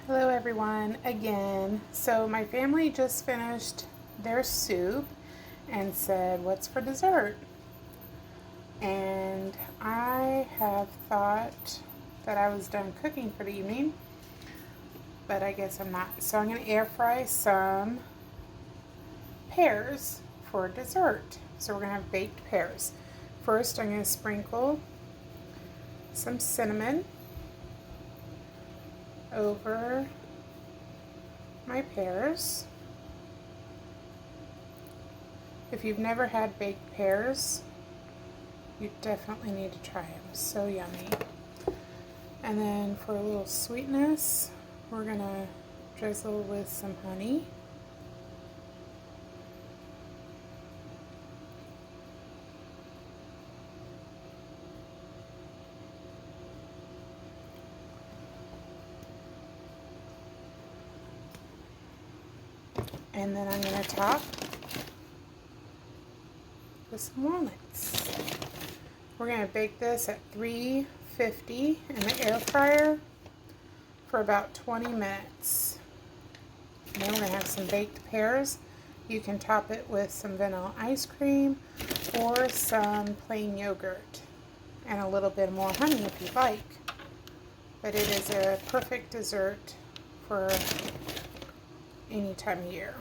Hello everyone again. So my family just finished their soup and said, what's for dessert? And I have thought that I was done cooking for the evening, but I guess I'm not. So I'm going to air fry some pears for dessert. So we're going to have baked pears. First I'm going to sprinkle some cinnamon over my pears. If you've never had baked pears, you definitely need to try them. So yummy. And then for a little sweetness, we're gonna drizzle with some honey. And then I'm going to top with some walnuts. We're going to bake this at 350 in the air fryer for about 20 minutes. And then we're going to have some baked pears. You can top it with some vanilla ice cream or some plain yogurt and a little bit more honey if you like. But it is a perfect dessert for any time of year.